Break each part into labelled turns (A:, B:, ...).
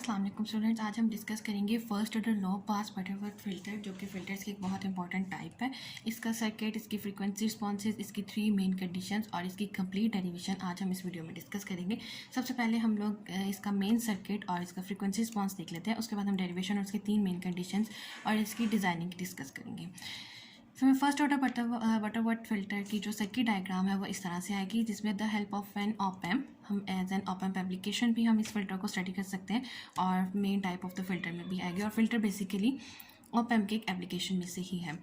A: अस्सलाम वालेकुम स्टूडेंट्स। आज हम डिस्कस करेंगे फर्स्ट ऑर्डर लो पास बटरवर्थ फ़िल्टर, जो कि फ़िल्टर्स की एक बहुत इंपॉर्टेंट टाइप है। इसका सर्किट, इसकी फ्रीक्वेंसी रिस्पॉन्सेज, इसकी 3 मेन कंडीशंस और इसकी कंप्लीट डेरिवेशन आज हम इस वीडियो में डिस्कस करेंगे। सबसे पहले हम लोग इसका मेन सर्किट और इसका फ्रीक्वेंसी रिस्पॉन्स देख लेते हैं। उसके बाद हम डेरिवेशन और उसकी 3 मेन कंडीशंस और इसकी डिज़ाइनिंग डिस्कस करेंगे। फर्स्ट ऑर्डर बटरवर्थ फ़िल्टर की जो सर्किट डायग्राम है वो इस तरह से आएगी, जिसमें the help of an op amp, हम as an op amp application भी हम इस फिल्टर को स्टडी कर सकते हैं और main type of the filter में भी आएगी। और फिल्टर बेसिकली ऑप एम्प के एक एप्लीकेशन में से ही है।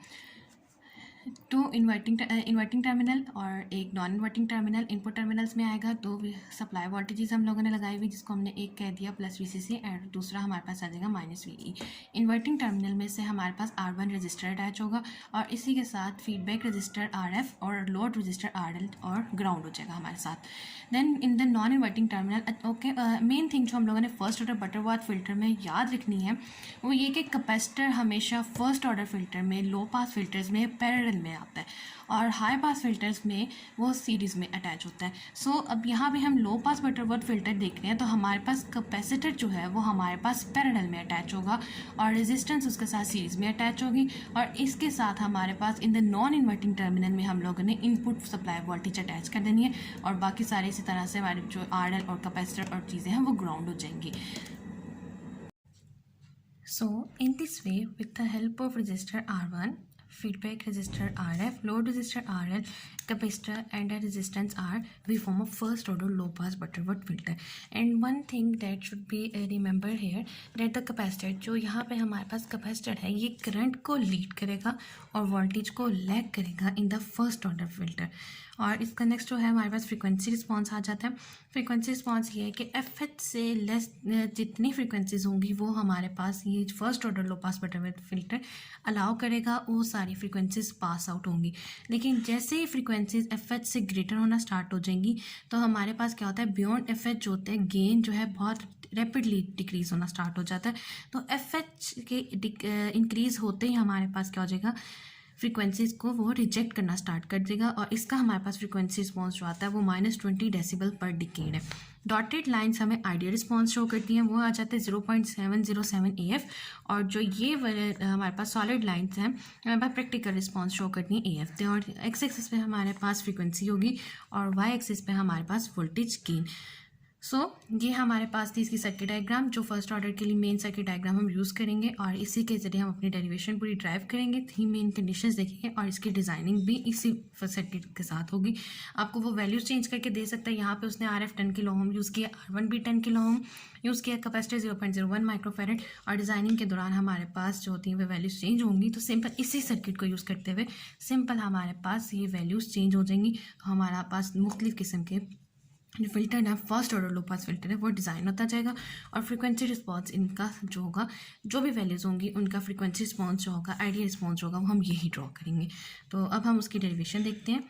A: तो इन्वर्टिंग टर्मिनल और एक non inverting terminal input terminals में आएगा। दो सप्लाई वोल्टेजेस हम लोगों ने लगाई हुई, जिसको हमने एक कह दिया प्लस VCC और दूसरा हमारे पास आ जाएगा -VE। इन्वर्टिंग टर्मिनल में से हमारे पास R1 रजिस्टर अटैच होगा और इसी के साथ फीडबैक रजिस्टर RF और लोड रजिस्टर RL और ग्राउंड हो जाएगा हमारे साथ। Then in the non inverting terminal main thing जो हम लोगों ने फर्स्ट ऑर्डर बटरवर्थ फिल्टर में याद रखनी है वो ये कि कैपेसिटर हमेशा फर्स्ट ऑर्डर फिल्टर में, लो पास फिल्टर्स में पैरेलल में आता है और हाई पास फिल्टर्स में वो सीरीज़ में अटैच होता है। सो अब यहाँ पे हम लो पास बटरवर्थ फिल्टर देख रहे हैं तो हमारे पास कैपेसिटर जो है वो हमारे पास पैरेलल में अटैच होगा और रेजिस्टेंस उसके साथ सीरीज़ में अटैच होगी। और इसके साथ हमारे पास in the non inverting terminal में हम लोगों ने इनपुट सप्लाई वोल्टेज अटैच कर देनी है और बाकी सारे इसी तरह से हमारे जो RL और कैपेसिटर और चीज़ें हैं वो ग्राउंड हो जाएंगी। So in this way, with the help of resistor R1, feedback resistor RF, load resistor RL, capacitor and a resistance R, we form a first order low pass butterworth filter. And one thing that should be remember here, that the capacitor जो यहाँ पे हमारे पास capacitor है ये current को lead करेगा और voltage को लैग करेगा इन द फर्स्ट ऑर्डर फिल्टर। और इसका नेक्स्ट जो है हमारे पास फ्रीक्वेंसी रिस्पॉन्स आ जाता है। फ्रीक्वेंसी रिस्पॉन्स ये है कि FH से लेस जितनी फ्रीक्वेंसीज होंगी वो हमारे पास ये फर्स्ट ऑर्डर लो पास बटरवर्थ फिल्टर अलाउ करेगा, वो सारी फ्रीक्वेंसीज पास आउट होंगी। लेकिन जैसे ही फ्रीक्वेंसीज FH से ग्रेटर होना स्टार्ट हो जाएंगी तो हमारे पास क्या होता है, बियॉन्ड FH जो होते हैं गेन जो है बहुत रैपिडली डिक्रीज़ होना स्टार्ट हो जाता है। तो FH के इंक्रीज़ होते ही हमारे पास क्या हो जाएगा, फ्रीक्वेंसीज को वो रिजेक्ट करना स्टार्ट कर देगा और इसका हमारे पास फ्रीक्वेंसी रिस्पॉन्स जो आता है वो -20 डेसिबल पर डिकेड है। डॉटेड लाइंस हमें आइडियल रिस्पॉन्स शो करती हैं, वो आ जाते हैं 0.707 AF। और जो ये हमारे पास सॉलिड लाइंस हैं हमारे पास प्रैक्टिकल रिस्पॉन्स शो करती हैं AF। और एक्स एक्सिस पे हमारे पास फ्रीक्वेंसी होगी और वाई एक्सिस पे हमारे पास वोल्टेज गेन। सो ये हमारे पास थी इसकी सर्किट डायग्राम, जो फर्स्ट ऑर्डर के लिए मेन सर्किट डायग्राम हम यूज़ करेंगे और इसी के ज़रिए हम अपनी डेरिवेशन पूरी ड्राइव करेंगे। 3 मेन कंडीशंस देखेंगे और इसकी डिज़ाइनिंग भी इसी सर्किट के साथ होगी। आपको वो वैल्यूज़ चेंज करके दे सकता है। यहाँ पे उसने RF 10 किलो ओम यूज़ किया, R1 भी 10 किलो ओम यूज़ किया, कैपेसिटर 0.01 माइक्रोफेरेड। और डिज़ाइनिंग के दौरान हमारे पास जो होती हैं वे वैल्यूज़ चेंज होंगी। तो सिंपल इसी सर्किट को यूज़ करते हुए सिंपल हमारे पास ये वैल्यूज़ चेंज हो जाएंगी। तो हमारे पास मुख्तलिफ़ किस्म के जो फिल्टर है first order low pass filter है वो डिज़ाइन होता जाएगा और फ्रीक्वेंसी रिस्पॉन्स इनका जो होगा, जो भी वैल्यूज़ होंगी उनका फ्रीक्वेंसी रिस्पॉन्स जो होगा, आइडियल रिस्पॉन्स होगा, वो हम यही ड्रॉ करेंगे। तो अब हम उसकी डेरिवेशन देखते हैं।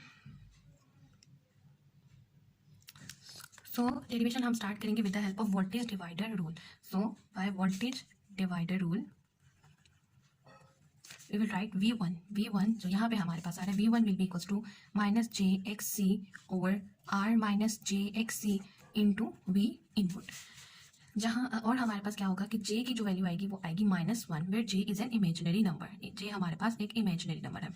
A: सो डेरिवेशन हम स्टार्ट करेंगे with the help of voltage divider rule. So by voltage divider rule we will write V1 जो यहाँ पे हमारे पास आ रहा है, V1 will be equals to -JXC over R minus JXC into V input। जहाँ और हमारे पास क्या होगा कि J की जो वैल्यू आएगी वो आएगी -1, where J is an imaginary number। J हमारे पास एक imaginary number है।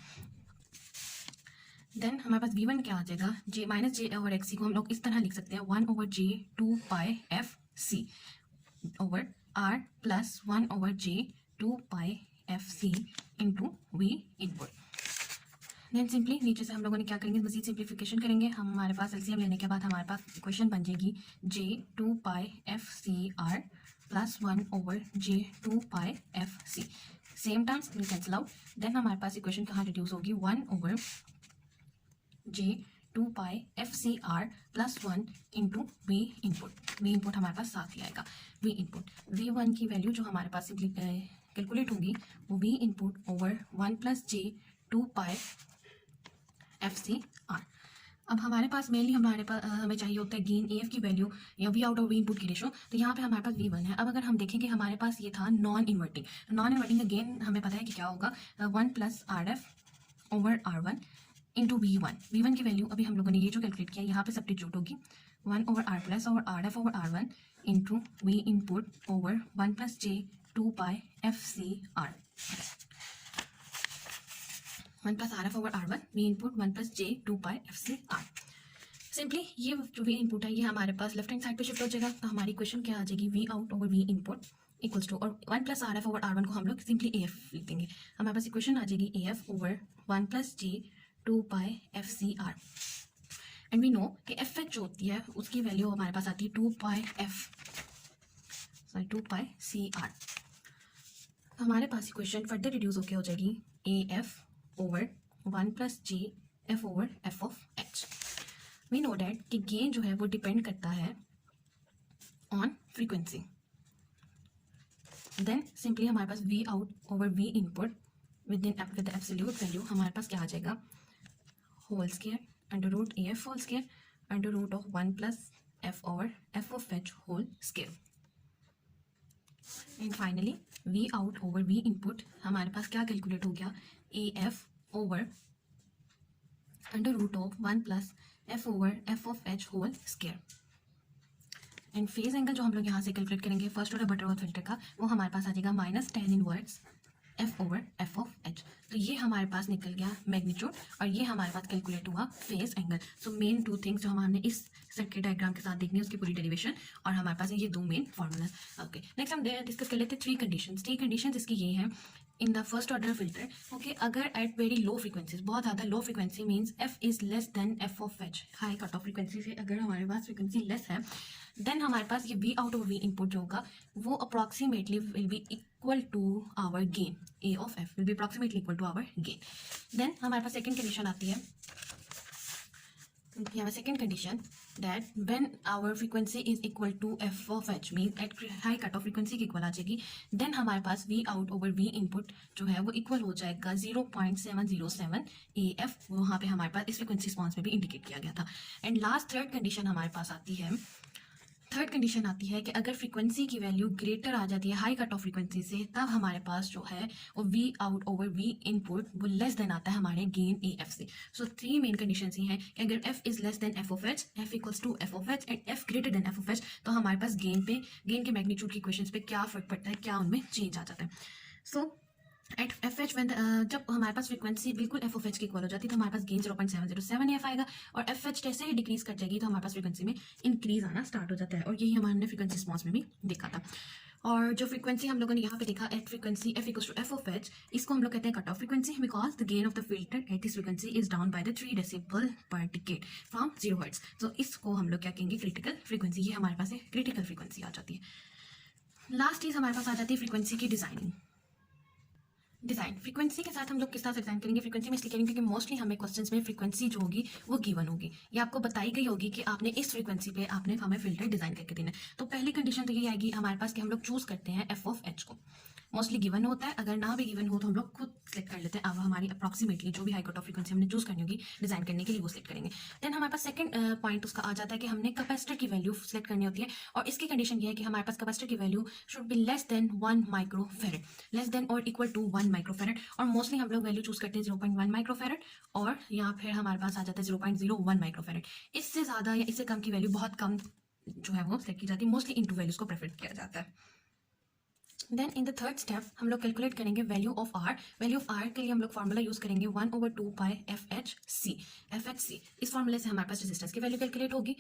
A: देन हमारे पास V1 क्या आ जाएगा, J over XC को हम लोग इस तरह लिख सकते हैं 1 over J 2 pi FC over R plus 1 over J 2 pi FC into V input. Then simply नीचे से हम लोगों ने क्या करेंगे, मजीद सिंप्लीफिकेशन करेंगे। हमारे पास LCM लेने के बाद हमारे पास इक्वेशन बन जाएगी J 2 pi FCR plus 1 over J 2 pi FC। Same terms will cancel out. Then हमारे पास इक्वेशन कहाँ रिड्यूस होगी, 1 over J 2 pi FCR plus 1 into V input. V input हमारे पास साथ ही आएगा। V इनपुट V1 की वैल्यू जो हमारे पास कैलकुलेट होगी वो V input over 1 plus J 2 पाई FCR। अब हमारे पास मेनली हमें चाहिए होता है गेन AF की वैल्यू या V आउट और V इनपुट की रेशो। तो यहाँ पे हमारे पास V1 है। अब अगर हम देखें कि हमारे पास ये था नॉन इन्वर्टिंग का गेन हमें पता है कि क्या होगा, 1 plus RF over R1 into V1 की वैल्यू अभी हम लोगों ने ये जो कैलकुलेट किया यहाँ पे सब्स्टिट्यूट होगी 1/r plus over RF over R1 into V input over 1 + J 2π FCR 1 + RF over R1 V input 1 + J 2π FCR। Simply ये जो V इनपुट है ये हमारे पास लेफ्ट हैंड साइड पे शिफ्ट हो जाएगा, तो हमारी क्वेश्चन क्या आ जाएगी, V out over V input equals to, और 1 + RF ओवर R1 को हम लोग सिंपली AF लिख देंगे। हमारे पास इक्वेशन आ जाएगी AF over 1 + J 2π FCR। And we know कि FH जो होती है उसकी वैल्यू हमारे पास आती है 2π CR। हमारे पास इक्वेशन फर्दर रिड्यूस होकर हो जाएगी AF over 1 + J F over F of H। We know that कि गेन जो है वो डिपेंड करता है ऑन फ्रीक्वेंसी। देन सिंपली हमारे पास V out over V input with the absolute value हमारे पास क्या आ जाएगा, whole square under root AF whole square under root of 1 + F over F of H whole square. And finally V out over V input हमारे पास क्या calculate हो गया, AF over under root of 1 + F over F of H whole square. And phase angle जो हम लोग यहाँ से कैलकुलेट करेंगे फर्स्ट ऑर्डर बटरवर्थ फिल्टर का, वो हमारे पास आ जाएगा -tan−1 F over F of H। तो ये हमारे पास निकल गया मैग्नीट्यूड और ये हमारे पास कैलकुलेट हुआ phase angle. So main 2 things जो हमने इस सर्किट डायग्राम के साथ देखनी है उसकी पूरी डेरिवेशन, और हमारे पास ये 2 मेन फॉर्मूला। ओके, नेक्स्ट हम डिस्कस कर लेते हैं 3 कंडीशंस। 3 कंडीशंस इसकी ये हैं in the first order filter. Okay, अगर एट वेरी लो फ्रीक्वेंसीज, बहुत ज़्यादा low frequency means F is less than F of H, high cut off frequency से अगर हमारे पास फ्रीक्वेंसी लेस है, देन हमारे पास ये V out over V input जो होगा वो approximately will be equal to our gain, A of F will be approximately equal to our gain. Then हमारे पास सेकेंड कंडीशन आती है, second condition that when our frequency is equal to F of H means at high cut off frequency की equal आ जाएगी, then हमारे पास V out over V input जो है वो इक्वल हो जाएगा 0.707 AF, वहाँ पे हमारे पास इस फ्रिक्वेंसी रिस्पॉन्स में भी इंडिकेट किया गया था। एंड लास्ट थर्ड कंडीशन हमारे पास आती है, थर्ड कंडीशन आती है कि अगर फ्रीक्वेंसी की वैल्यू ग्रेटर आ जाती है हाई कट ऑफ फ्रीक्वेंसी से, तब हमारे पास जो है वो V out over V input वो लेस देन आता है हमारे गेन AF से। सो 3 मेन कंडीशंस ही हैं कि अगर F is less than F of H, F equals to F of H and F greater than F of H, तो हमारे पास गेन के मैग्नीट्यूड की इक्वेशंस पे क्या फर्क पड़ता है, क्या उनमें चेंज आ जाता है। सो एट FH जब हमारे पास फ्रीक्वेंसी बिल्कुल F ऑफ H की इक्वल हो जाती है तो हमारे पास गेन 0.707 AF आएगा, और FH जैसे ही डिक्रीज कर जाएगी तो हमारे पास फ्रीक्वेंसी में इंक्रीज आना स्टार्ट हो जाता है, और यही हमारे फ्रीक्वेंसी रिस्पॉन्स में भी देखा था। और जो फ्रीक्वेंसी हम लोगों ने यहाँ पे देखा at frequency F equals to F of H, इसको हम लोग कहते हैं cut off frequency, because the gain of the filter at this frequency is down by the 3 decibel per decade from 0 hertz. तो इसको हम लोग क्या कहेंगे, क्रिटिकल फ्रीक्वेंसी। ये हमारे पास क्रिटिकल फ्रीक्वेंसी आ जाती है। लास्ट चीज हमारे पास आ जाती है फ्रीक्वेंसी की डिजाइनिंग। डिजाइन फ्रीक्वेंसी के साथ हम लोग किस तरह से डिजाइन करेंगे, फ्रीक्वेंसी में इसलिए करेंगे क्योंकि मोस्टली हमें क्वेश्चंस में फ्रीक्वेंसी जो होगी वो गिवन होगी, ये आपको बताई गई होगी कि आपने इस फ्रीक्वेंसी पे आपने हमें फिल्टर डिजाइन करके देना है। तो पहली कंडीशन तो ये आएगी हमारे पास कि हम लोग चूज करते हैं F ऑफ H को, मोस्टली गिवन होता है, अगर ना भी गिवन हो तो हम लोग खुद सेलेक्ट कर लेते हैं। अब हमारी अप्रॉक्सीमेटली जो भी हाई कट ऑफ फ्रीक्वेंसी हमने चूज करनी होगी डिजाइन करने के लिए वो सेलेक्ट करेंगे। देन हमारे पास सेकंड पॉइंट उसका आ जाता है कि हमने कैपेसिटर की वैल्यू सेलेक्ट करनी होती है, और इसकी कंडीशन ये है कि हमारे पास कैपेसिटर की value should be less than 1 microfarad, less than और इक्वल टू 1 माइक्रोफेरेड, और मोस्टली हम लोग वैल्यू चूज करते हैं 0.1 माइक्रोफेरेड, और यहाँ फिर हमारे पास आ जाता है 0.01 माइक्रोफेरेड। इससे ज़्यादा या इससे कम की वैल्यू बहुत कम जो है वो सेलेक्ट की जाती है, मोस्टली इनटू वैल्यूज को प्रेफर किया जाता है। Then in the third step हम लोग कैलकुलेट करेंगे value of R। Value of R के लिए हम लोग फार्मूला यूज करेंगे 1/2π FHC। इस फार्मूले से हमारे पास रेजिस्टेंस की वैल्यू कैलकुलेट होगी।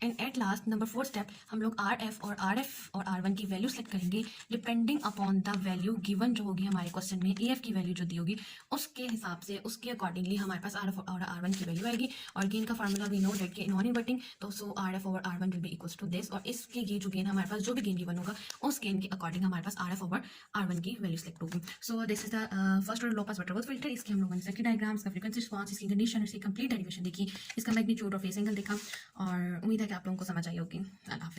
A: And at last number 4 step हम लोग RF और R1 की वैल्यू सेलेक्ट करेंगे depending upon the value given जो होगी हमारे क्वेश्चन में, AF की वैल्यू जो दी होगी उसके हिसाब से उसके अकॉर्डिंगली हमारे पास RF और R1 की वैल्यू आएगी। और गेन का फार्मूला वी नो डेट के नॉन इनवर्टिंग, तो so RF over R1 will be equals to this, और इसके ये जो गेन हमारे पास जो भी गेन गिवन होगा उस गेन के अकॉर्डिंग हमारे पास RF ओवर R1 की वैल्यू सेलेक्ट होगी। So this is the first order low pass Butterworth filter. इसके हम लोगों ने सर्किट डायग्राम, इसका फ्रीक्वेंसी रिस्पॉन्स, इसकी कंडीशन, इसकी कंप्लीट डेरिवेशन देखी, इसका मैग्नीट्यूड और फेज एंगल देखा, और उम्मीद है कि आप लोगों को समझ आई होगी। अल्लाह हाफिज़।